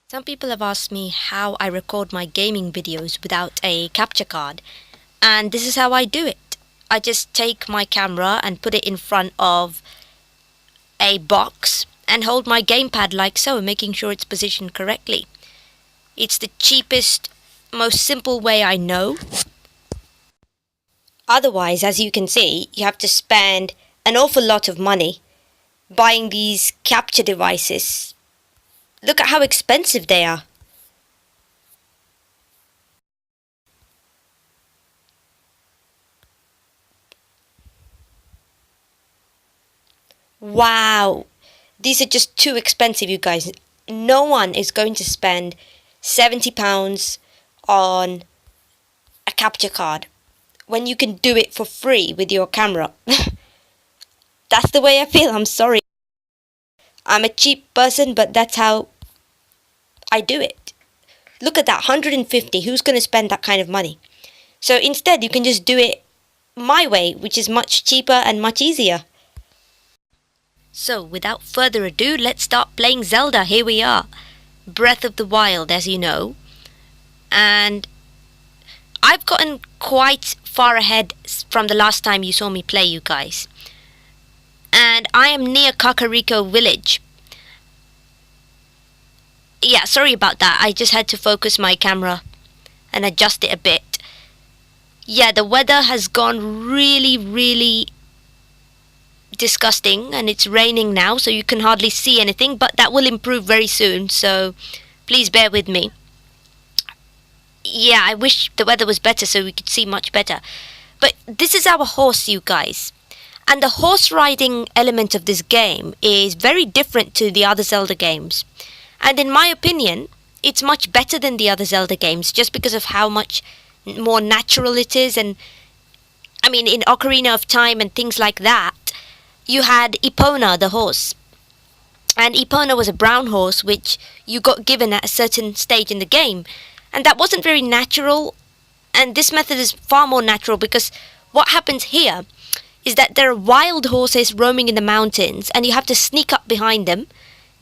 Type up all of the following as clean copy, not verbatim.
Some people have asked me how I record my gaming videos without a capture card, and this is how I do it. I just take my camera and put it in front of a box and hold my gamepad like so, making sure it's positioned correctly. It's the cheapest, most simple way I know. Otherwise, as you can see, you have to spend an awful lot of money buying these capture devices. Look at how expensive they are. Wow, these are just too expensive, you guys. No one is going to spend £70 on a capture card when you can do it for free with your camera. That's the way I feel, I'm sorry. I'm a cheap person, but that's how I do it. Look at that, 150. Who's going to spend that kind of money? So instead, you can just do it my way, which is much cheaper and much easier. So, without further ado, let's start playing Zelda. Here we are. Breath of the Wild, as you know. And I've gotten quite far ahead from the last time you saw me play, you guys. And I am near Kakariko village. Yeah, sorry about that. I just had to focus my camera and adjust it a bit. Yeah, the weather has gone really disgusting, and it's raining now, so you can hardly see anything, but that will improve very soon, so please bear with me. Yeah, I wish the weather was better so we could see much better. But this is our horse, you guys. And the horse riding element of this game is very different to the other Zelda games. And in my opinion, it's much better than the other Zelda games just because of how much more natural it is. And I mean, in Ocarina of Time and things like that, you had Epona, the horse. And Epona was a brown horse which you got given at a certain stage in the game. And that wasn't very natural. And this method is far more natural because what happens here is that there are wild horses roaming in the mountains and you have to sneak up behind them,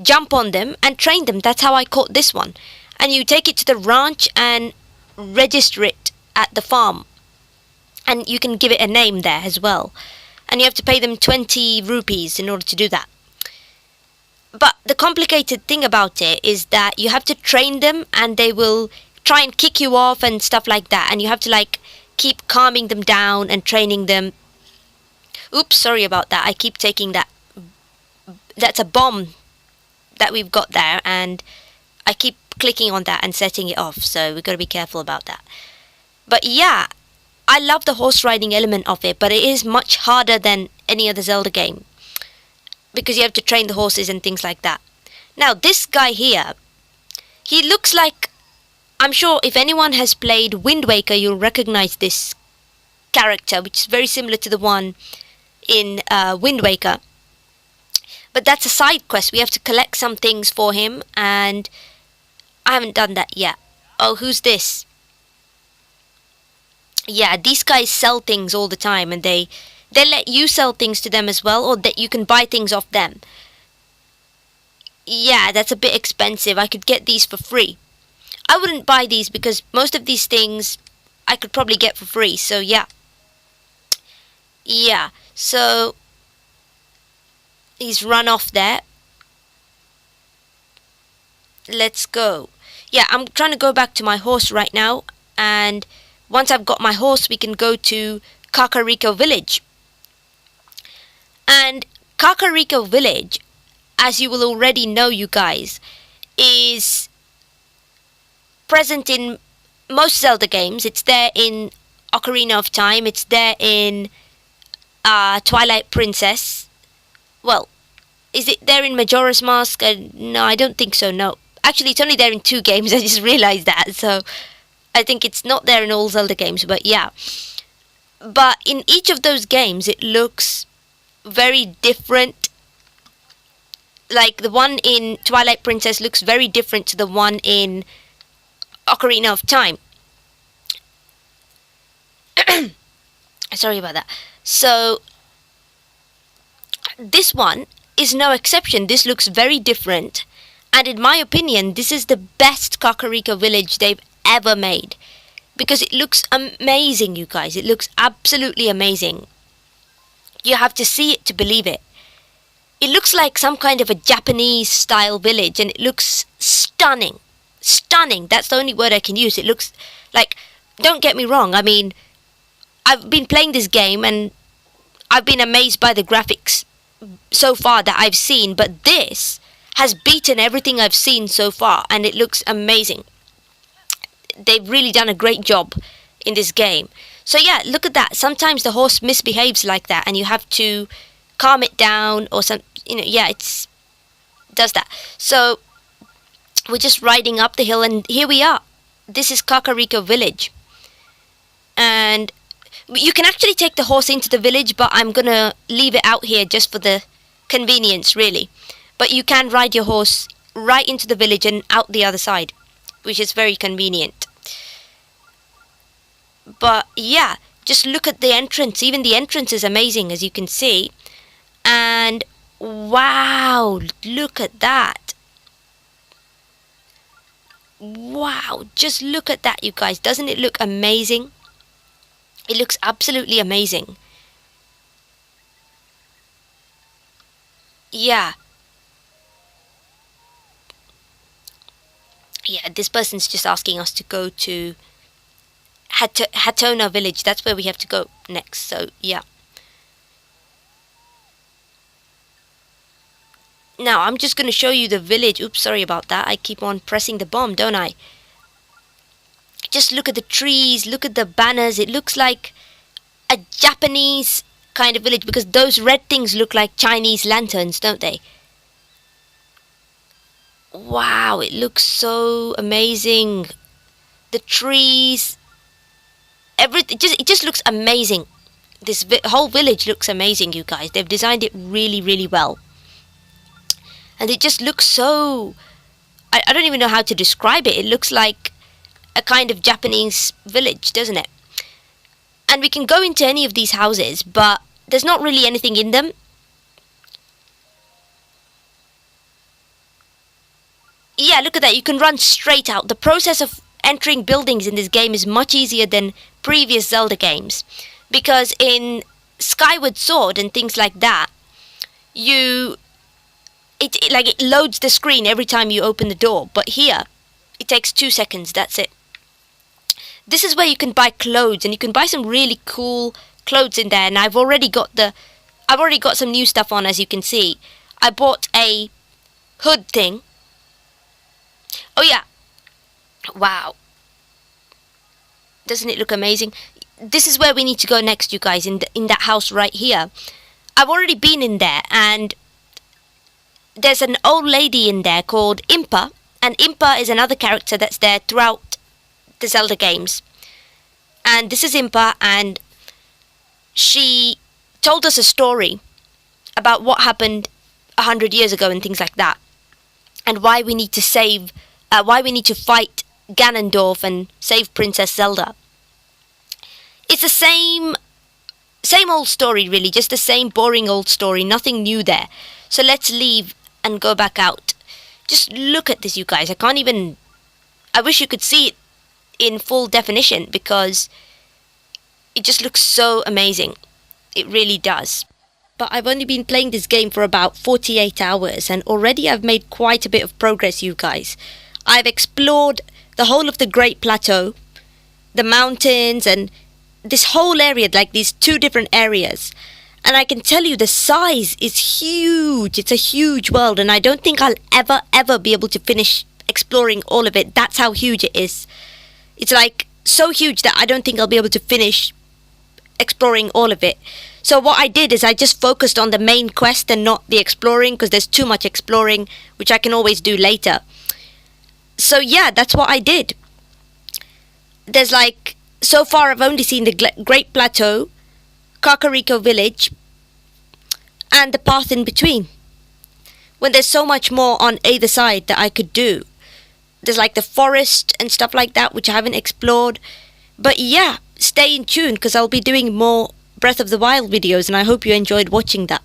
jump on them and train them. That's how I caught this one. And you take it to the ranch and register it at the farm. And you can give it a name there as well. And you have to pay them 20 rupees in order to do that. But the complicated thing about it is that you have to train them and they will try and kick you off and stuff like that. And you have to keep calming them down and training them. Oops, sorry about that. I keep taking that. That's a bomb that we've got there. And I keep clicking on that and setting it off. So we've got to be careful about that. But yeah, I love the horse riding element of it. But it is much harder than any other Zelda game. Because you have to train the horses and things like that. Now, this guy here, he looks like... I'm sure if anyone has played Wind Waker, you'll recognize this character, which is very similar to the one in Wind Waker. But that's a side quest. We have to collect some things for him, and I haven't done that yet. Oh, who's this? Yeah, these guys sell things all the time, and they let you sell things to them as well, or that you can buy things off them. Yeah, that's a bit expensive. I could get these for free. I wouldn't buy these because most of these things I could probably get for free, so yeah. Yeah, so he's run off there. Let's go. Yeah, I'm trying to go back to my horse right now, and once I've got my horse, we can go to Kakariko village. And Kakariko village, as you will already know, you guys, is present in most Zelda games. It's there in Ocarina of Time. It's there in Twilight Princess. Well, is it there in Majora's Mask? No, I don't think so, no. Actually, it's only there in 2 games. I just realized that. So, I think it's not there in all Zelda games, but yeah. But in each of those games, it looks very different. Like, the one in Twilight Princess looks very different to the one in Ocarina of Time. Sorry about that. So, this one is no exception. This looks very different. And in my opinion, this is the best Kakariko village they've ever made. Because it looks amazing, you guys. It looks absolutely amazing. You have to see it to believe it. It looks like some kind of a Japanese style village, and it looks stunning. Stunning, that's the only word I can use. It looks like, don't get me wrong, I mean, I've been playing this game and I've been amazed by the graphics so far that I've seen, but this has beaten everything I've seen so far, and it looks amazing. They've really done a great job in this game. So yeah, look at that. Sometimes the horse misbehaves like that, and you have to calm it down or some, yeah, it does that. So we're just riding up the hill, and here we are. This is Kakariko village, and you can actually take the horse into the village, but I'm gonna leave it out here just for the convenience, really. But you can ride your horse right into the village and out the other side, which is very convenient. But yeah, just look at the entrance. Even the entrance is amazing, as you can see. And wow, look at that. Wow, just look at that, you guys. Doesn't it look amazing? It looks absolutely amazing. Yeah. Yeah, this person's just asking us to go to Hatona village. That's where we have to go next. So yeah. Now I'm just going to show you the village. Oops, sorry about that. I keep on pressing the bomb, don't I? Just look at the trees, look at the banners. It looks like a Japanese kind of village, because those red things look like Chinese lanterns, don't they? Wow, it looks so amazing. The trees, everything, it just looks amazing. This whole village looks amazing, you guys. They've designed it really, really well. And it just looks so, I don't even know how to describe it. It looks like a kind of Japanese village, doesn't it? And we can go into any of these houses, but there's not really anything in them. Yeah, look at that. You can run straight out. The process of entering buildings in this game is much easier than previous Zelda games. Because in Skyward Sword and things like that, it loads the screen every time you open the door. But here, it takes 2 seconds. That's it. This is where you can buy clothes, and you can buy some really cool clothes in there. And I've already got some new stuff on, as you can see. I bought a hood thing. Oh yeah. Wow. Doesn't it look amazing? This is where we need to go next, you guys, in that house right here. I've already been in there, and there's an old lady in there called Impa, and Impa is another character that's there throughout the Zelda games. And this is Impa, and she told us a story about what happened 100 years ago and things like that, and why we need to fight Ganondorf and save Princess Zelda. It's the same old story, really, just the same boring old story, nothing new there. So let's leave and go back out. Just look at this, you guys. I wish you could see it in full definition, because it just looks so amazing. It really does. But I've only been playing this game for about 48 hours, and already I've made quite a bit of progress, you guys. I've explored the whole of the Great Plateau, the mountains, and this whole area, like these 2 different areas. And I can tell you the size is huge. It's a huge world, and I don't think I'll ever be able to finish exploring all of it. That's how huge it is. It's like so huge that I don't think I'll be able to finish exploring all of it. So what I did is I just focused on the main quest and not the exploring, because there's too much exploring, which I can always do later. So yeah, that's what I did. There's like, so far I've only seen the Great Plateau, Kakariko village, and the path in between. When there's so much more on either side that I could do. There's like the forest and stuff like that, which I haven't explored. But yeah, stay in tune, because I'll be doing more Breath of the Wild videos, and I hope you enjoyed watching that.